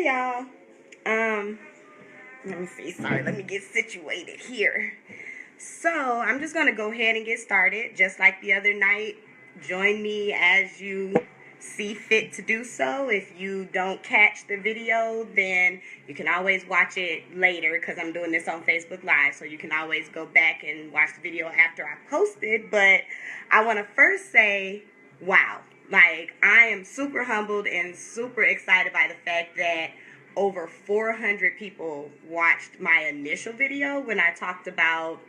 y'all. Let me see. Sorry, let me get situated here. So I'm just gonna go ahead and get started, just like the other night. Join me as you see fit to do so. If you don't catch the video, then you can always watch it later because I'm doing this on Facebook Live, so you can always go back and watch the video after I post it. But I want to first say, wow, like I am super humbled and super excited by the fact that over 400 people watched my initial video when I talked about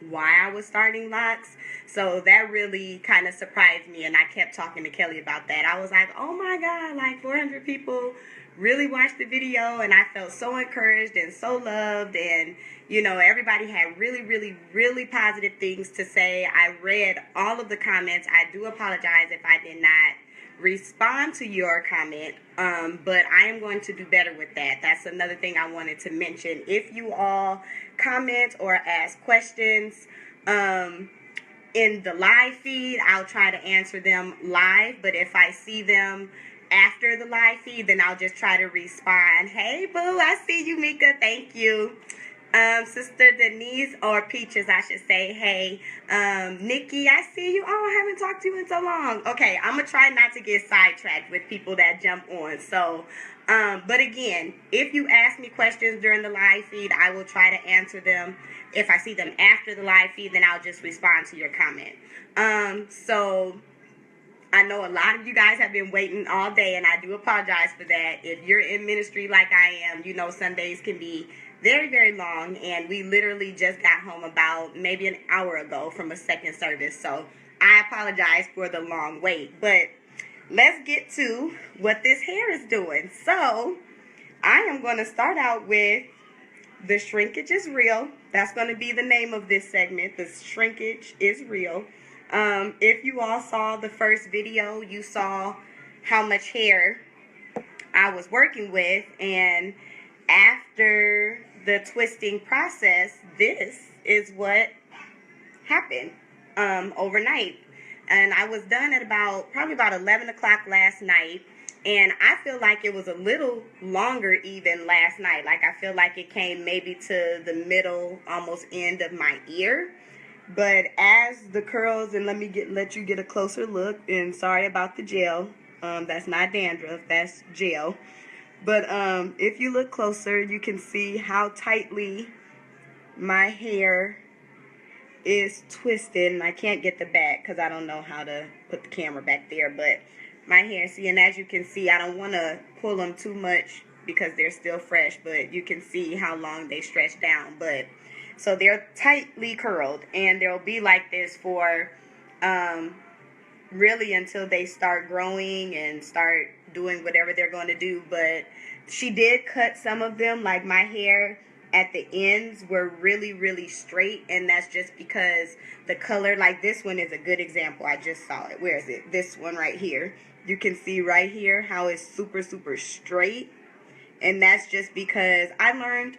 why I was starting locs. So that really kind of surprised me, and I kept talking to Kelly about that. I was like, oh my God, like 400 people really watched the video, and I felt so encouraged and so loved, and you know, everybody had really positive things to say. I read all of the comments. I do apologize if I did not respond to your comment, but I am going to do better with that. That's another thing I wanted to mention. If you all comment or ask questions in the live feed, I'll try to answer them live, but if I see them after the live feed, then I'll just try to respond. Hey boo, I see you, Mika, thank you. Sister Denise, or Peaches, I should say. Hey, Nikki, I see you. Oh, I haven't talked to you in so long. Okay, I'm going to try not to get sidetracked with people that jump on. So, but again, if you ask me questions during the live feed, I will try to answer them. If I see them after the live feed, then I'll just respond to your comment. So I know a lot of you guys have been waiting all day, and I do apologize for that. If you're in ministry like I am, you know Sundays can be very long, and we literally just got home about maybe an hour ago from a second service, so I apologize for the long wait. But let's get to what this hair is doing. So I am going to start out with the shrinkage is real. That's going to be the name of this segment. The shrinkage is real. If you all saw the first video, you saw how much hair I was working with, and after the twisting process, this is what happened overnight. And I was done at probably about 11 o'clock last night, and I feel like it was a little longer even last night. Like I feel like it came maybe to the middle, almost end of my ear. But as the curls, and let you get a closer look, and sorry about the gel, that's not dandruff, that's gel. But if you look closer, you can see how tightly my hair is twisted. And I can't get the back because I don't know how to put the camera back there. But my hair, see, and as you can see, I don't want to pull them too much because they're still fresh. But you can see how long they stretch down. But so they're tightly curled, and they'll be like this for really until they start growing and start doing whatever they're going to do. But she did cut some of them, like my hair at the ends were really straight, and that's just because the color, like this one is a good example. I just saw it. Where is it? This one right here. You can see right here how it's super straight, and that's just because I learned,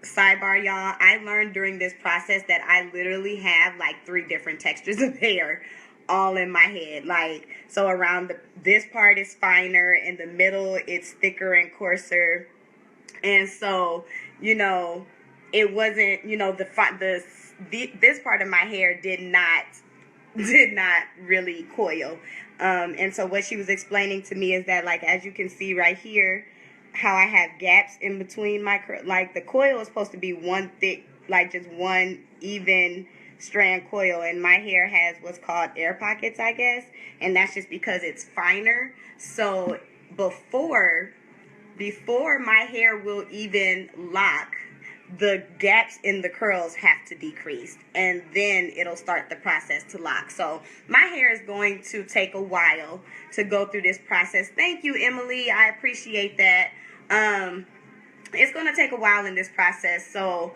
sidebar y'all, I learned during this process that I literally have like 3 different textures of hair all in my head. Like, so around this part is finer, in the middle it's thicker and coarser, and so, you know, it wasn't, you know, this part of my hair did not really coil, and so what she was explaining to me is that, like, as you can see right here, how I have gaps in between my like the coil is supposed to be one thick, like just one even strand coil, and my hair has what's called air pockets, I guess, and that's just because it's finer. So before my hair will even lock, the gaps in the curls have to decrease, and then it'll start the process to lock. So my hair is going to take a while to go through this process. Thank you, Emily, I appreciate that. It's going to take a while in this process. So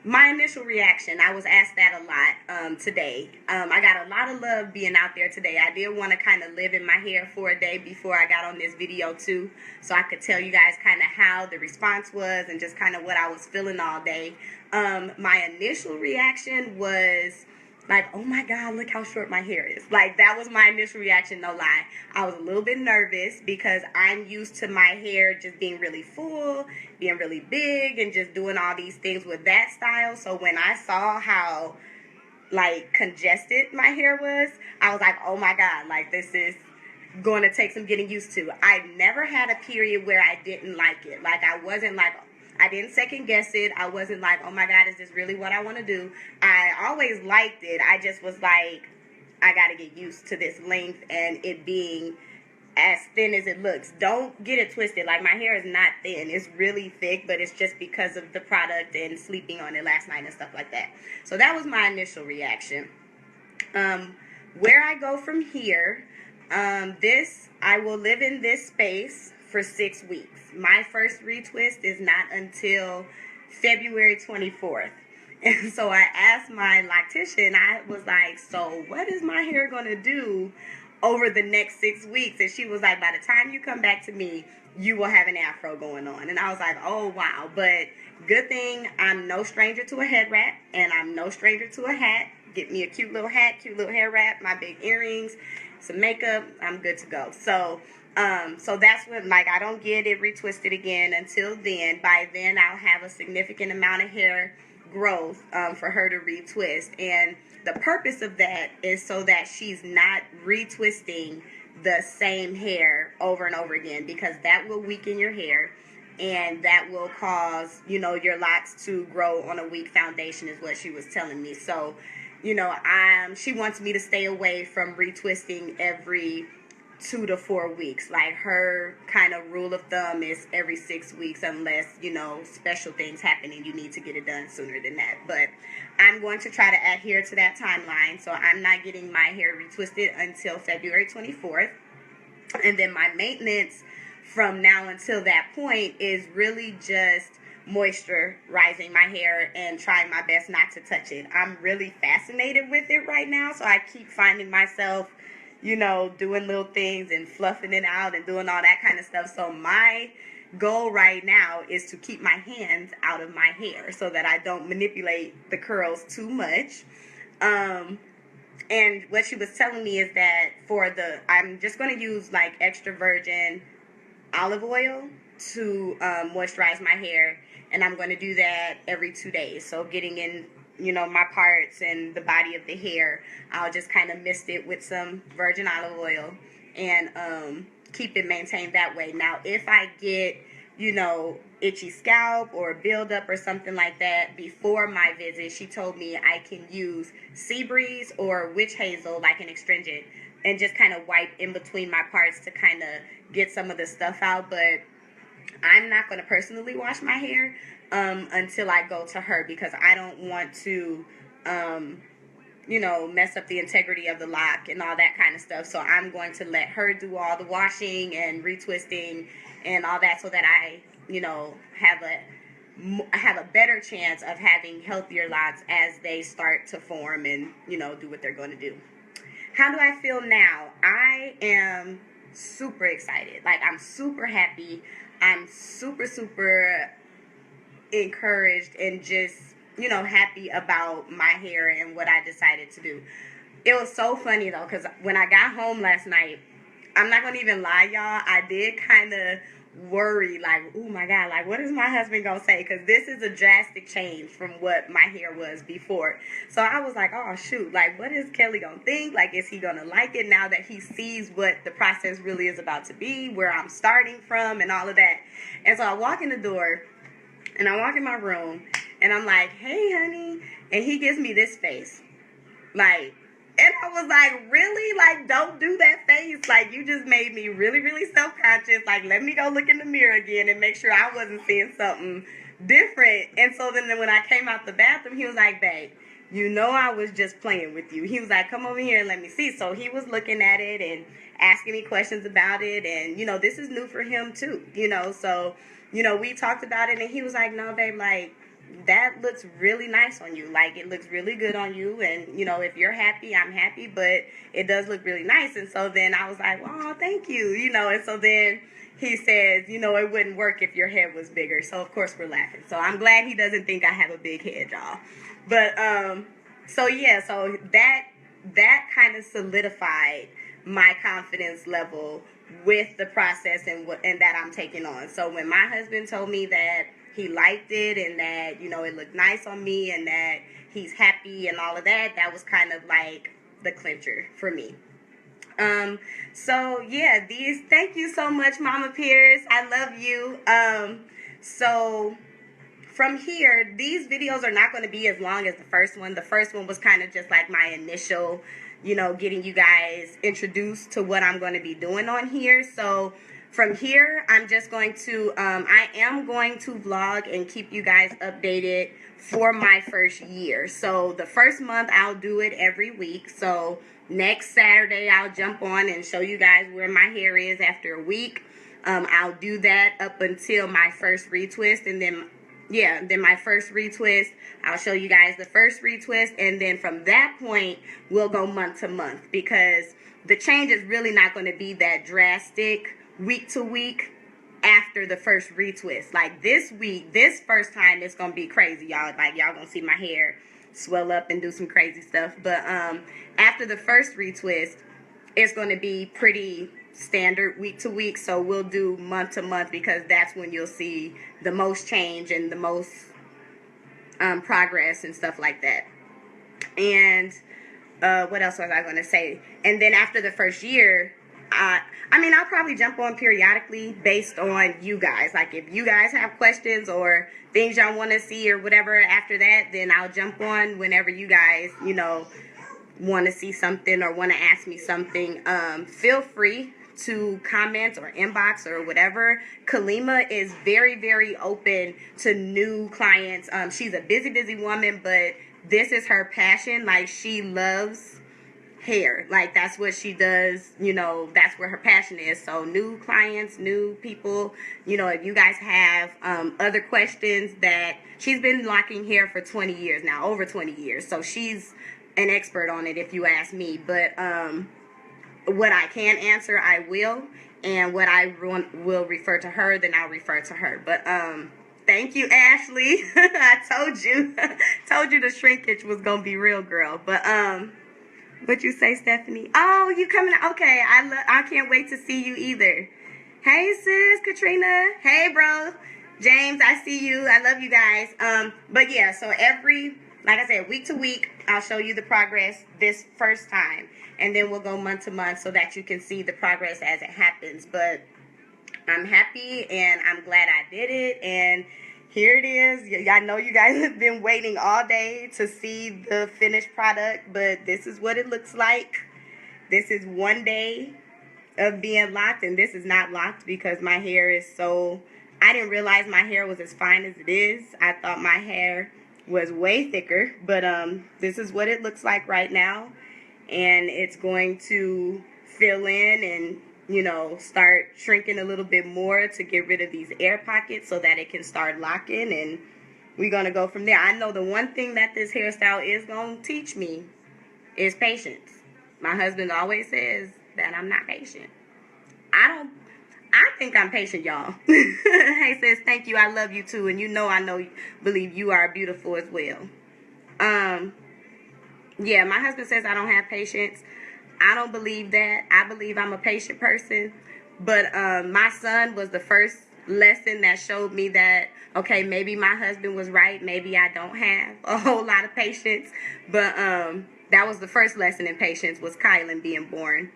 my initial reaction, I was asked that a lot today. I got a lot of love being out there today. I did want to kind of live in my hair for a day before I got on this video too, so I could tell you guys kind of how the response was and just kind of what I was feeling all day. My initial reaction was like, oh my God, look how short my hair is. Like, that was my initial reaction, no lie. I was a little bit nervous because I'm used to my hair just being really full, being really big, and just doing all these things with that style. So when I saw how, like, congested my hair was, I was like, oh my God, like, this is going to take some getting used to. I never had a period where I didn't like it. Like, I wasn't like, I didn't second guess it. I wasn't like, oh my God, is this really what I want to do? I always liked it. I just was like, I got to get used to this length and it being as thin as it looks. Don't get it twisted. Like, my hair is not thin. It's really thick, but it's just because of the product and sleeping on it last night and stuff like that. So that was my initial reaction. Where I go from here, I will live in this space for 6 weeks. My first retwist is not until February 24th. And so I asked my loctician, I was like, so what is my hair going to do over the next 6 weeks? And she was like, by the time you come back to me, you will have an afro going on. And I was like, oh, wow. But good thing I'm no stranger to a head wrap, and I'm no stranger to a hat. Get me a cute little hat, cute little hair wrap, my big earrings, some makeup, I'm good to go. So that's when, like, I don't get it retwisted again until then. By then, I'll have a significant amount of hair growth for her to retwist. And the purpose of that is so that she's not retwisting the same hair over and over again, because that will weaken your hair and that will cause, your locks to grow on a weak foundation, is what she was telling me. So, she wants me to stay away from retwisting every 2 to 4 weeks. Like, her kind of rule of thumb is every 6 weeks, unless, special things happen and you need to get it done sooner than that. But I'm going to try to adhere to that timeline. So I'm not getting my hair retwisted until February 24th. And then my maintenance from now until that point is really just moisturizing my hair and trying my best not to touch it. I'm really fascinated with it right now, so I keep finding myself, doing little things and fluffing it out and doing all that kind of stuff. So my goal right now is to keep my hands out of my hair so that I don't manipulate the curls too much. And what she was telling me is that I'm just going to use like extra virgin olive oil to moisturize my hair, and I'm going to do that every 2 days. So getting in, my parts and the body of the hair, I'll just kind of mist it with some virgin olive oil and keep it maintained that way. Now, if I get, itchy scalp or buildup or something like that before my visit, she told me I can use sea breeze or witch hazel, like an astringent, and just kind of wipe in between my parts to kind of get some of the stuff out. But I'm not going to personally wash my hair until I go to her, because I don't want to, mess up the integrity of the lock and all that kind of stuff. So I'm going to let her do all the washing and retwisting and all that, so that I, have a better chance of having healthier locks as they start to form and, do what they're going to do. How do I feel now? I am super excited. Like, I'm super happy. I'm super, super encouraged and just, happy about my hair and what I decided to do. It was so funny, though, because when I got home last night, I'm not going to even lie, y'all, I did kind of worry, like, oh my God, like, what is my husband going to say? Because this is a drastic change from what my hair was before. So I was like, oh, shoot, like, what is Kelly going to think? Like, is he going to like it now that he sees what the process really is about to be, where I'm starting from and all of that? And so I walk in the door and I walk in my room and I'm like, hey, honey. And he gives me this face. Like, and I was like, really? Like, don't do that face. Like, you just made me really, really self-conscious. Like, let me go look in the mirror again and make sure I wasn't seeing something different. And so then when I came out the bathroom, he was like, babe, I was just playing with you. He was like, come over here and let me see. So he was looking at it and asking me questions about it. And, this is new for him too, So, we talked about it and he was like, no, babe, like, that looks really nice on you. Like, it looks really good on you. And, if you're happy, I'm happy, but it does look really nice. And so then I was like, oh, thank you, and so then he says, it wouldn't work if your head was bigger. So, of course, we're laughing. So I'm glad he doesn't think I have a big head, y'all. But So yeah, so that kind of solidified my confidence level with the process and that I'm taking on. So when my husband told me that he liked it and that, you know, it looked nice on me and that he's happy and all of that, that was kind of like the clincher for me. So yeah, thank you so much, Mama Pierce. I love you. So from here, these videos are not going to be as long as the first one. The first one was kind of just like my initial, you know, getting you guys introduced to what I'm going to be doing on here. So from here, I'm just going to, I am going to vlog and keep you guys updated for my first year. So the first month, I'll do it every week. So next Saturday, I'll jump on and show you guys where my hair is after a week. I'll do that up until my first retwist, and then my first retwist, I'll show you guys the first retwist, and then from that point, we'll go month to month, because the change is really not going to be that drastic week to week after the first retwist. Like this week, this first time, it's going to be crazy, y'all. Like, y'all going to see my hair swell up and do some crazy stuff, but after the first retwist, it's going to be pretty standard week to week. So we'll do month to month, because that's when you'll see the most change and the most progress and stuff like that. And what else was I going to say? And then after the first year, I'll probably jump on periodically based on you guys. Like if you guys have questions or things y'all want to see or whatever after that, then I'll jump on whenever you guys, you know, want to see something or want to ask me something. Feel free to comment or inbox or whatever. Kalima is very, very open to new clients. She's a busy woman, but this is her passion. Like, she loves hair. Like, that's what she does. You know, that's where her passion is. So new clients, new people, you know, if you guys have other questions, that she's been locking hair for 20 years now, over 20 years. So she's an expert on it, if you ask me. But what I can answer, I will, and what I will refer to her, then I'll refer to her. But thank you, Ashley. I told you the shrinkage was gonna be real, girl. But what you say, Stephanie? Oh, you coming? Okay, I can't wait to see you either. Hey, sis, Katrina. Hey, bro, James. I see you. I love you guys. But yeah, so like I said, week to week, I'll show you the progress this first time. And then we'll go month to month so that you can see the progress as it happens. But I'm happy and I'm glad I did it. And here it is. I know you guys have been waiting all day to see the finished product, but this is what it looks like. This is one day of being locked, and this is not locked because my hair is so... I didn't realize my hair was as fine as it is. I thought my hair was way thicker, but this is what it looks like right now. And it's going to fill in and, you know, start shrinking a little bit more to get rid of these air pockets so that it can start locking, and we're going to go from there. I know the one thing that this hairstyle is going to teach me is patience. My husband always says that I'm not patient. I think I'm patient, y'all. Hey, sis, thank you. I love you too. And you know, believe you are beautiful as well. Yeah, my husband says I don't have patience. I don't believe that. I believe I'm a patient person. But my son was the first lesson that showed me that, okay, maybe my husband was right. Maybe I don't have a whole lot of patience. But that was the first lesson in patience, was Kylan being born.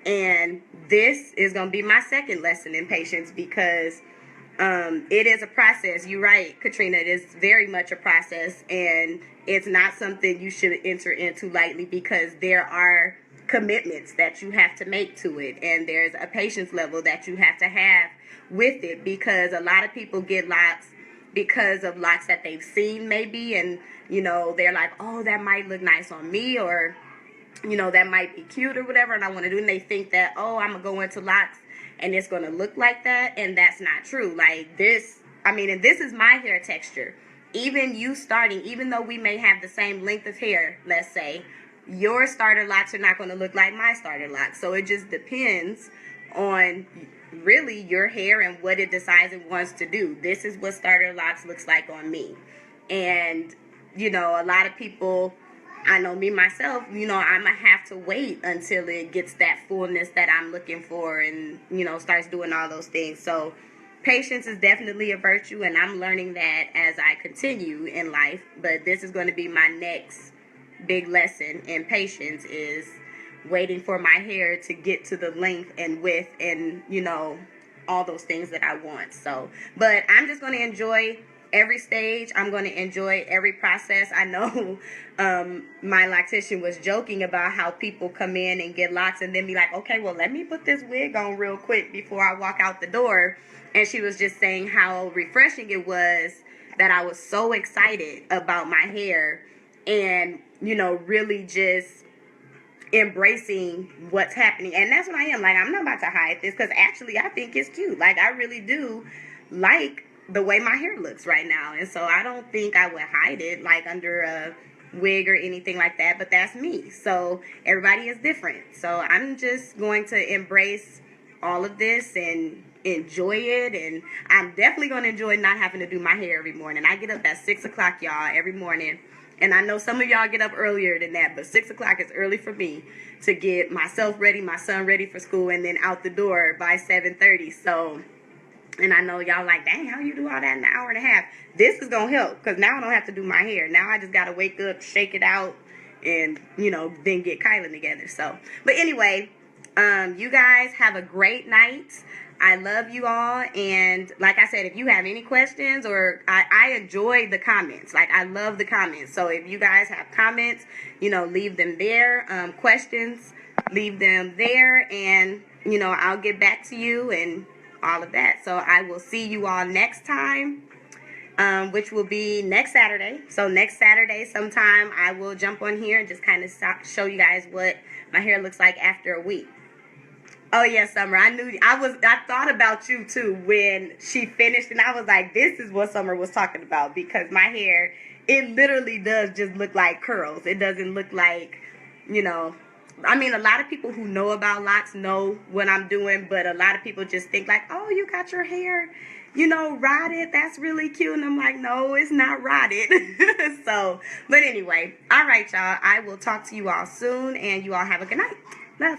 And this is going to be my second lesson in patience, because it is a process. You're right, Katrina. It is very much a process, and it's not something you should enter into lightly, because there are commitments that you have to make to it, and there's a patience level that you have to have with it, because a lot of people get locks because of locks that they've seen maybe, and, you know, they're like, oh, that might look nice on me, or, you know, that might be cute or whatever, and I want to do it, and they think that, oh, I'm going to go into locks and it's going to look like that, and that's not true. Like this, and this is my hair texture. Even you starting, even though we may have the same length of hair, let's say, your starter locks are not going to look like my starter locks. So it just depends on really your hair and what it decides it wants to do. This is what starter locks looks like on me. And, you know, a lot of people, I know me myself, I'm going to have to wait until it gets that fullness that I'm looking for and, starts doing all those things. So patience is definitely a virtue, and I'm learning that as I continue in life. But this is going to be my next big lesson in patience, is waiting for my hair to get to the length and width and, all those things that I want. So, but I'm just going to enjoy every stage. I'm going to enjoy every process. I know my loctician was joking about how people come in and get locks and then be like, okay, well, let me put this wig on real quick before I walk out the door. And she was just saying how refreshing it was that I was so excited about my hair and, really just embracing what's happening. And that's what I am. Like, I'm not about to hide this, because actually I think it's cute. Like, I really do like the way my hair looks right now, and so I don't think I would hide it like under a wig or anything like that. But that's me, so everybody is different. So I'm just going to embrace all of this and enjoy it. And I'm definitely going to enjoy not having to do my hair every morning. I get up at 6 o'clock, y'all, every morning. And I know some of y'all get up earlier than that, but 6 o'clock is early for me to get myself ready, my son ready for school, and then out the door by 7:30. So, and I know y'all like, dang, how you do all that in an hour and a half? This is going to help, because now I don't have to do my hair. Now I just got to wake up, shake it out, and, then get Kylan together. So, but anyway, you guys have a great night. I love you all, and like I said, if you have any questions, or I enjoy the comments. Like, I love the comments. So if you guys have comments, leave them there. Questions, leave them there, and I'll get back to you and all of that. So I will see you all next time, which will be next Saturday. So next Saturday sometime I will jump on here and just kind of show you guys what my hair looks like after a week. Oh yeah, Summer, I thought about you too when she finished, and I was like, this is what Summer was talking about, because my hair, it literally does just look like curls. It doesn't look like, I mean, a lot of people who know about locks know what I'm doing, but a lot of people just think like, oh, you got your hair, rotted. That's really cute. And I'm like, no, it's not rotted. So, but anyway, all right, y'all. I will talk to you all soon, and you all have a good night. Love.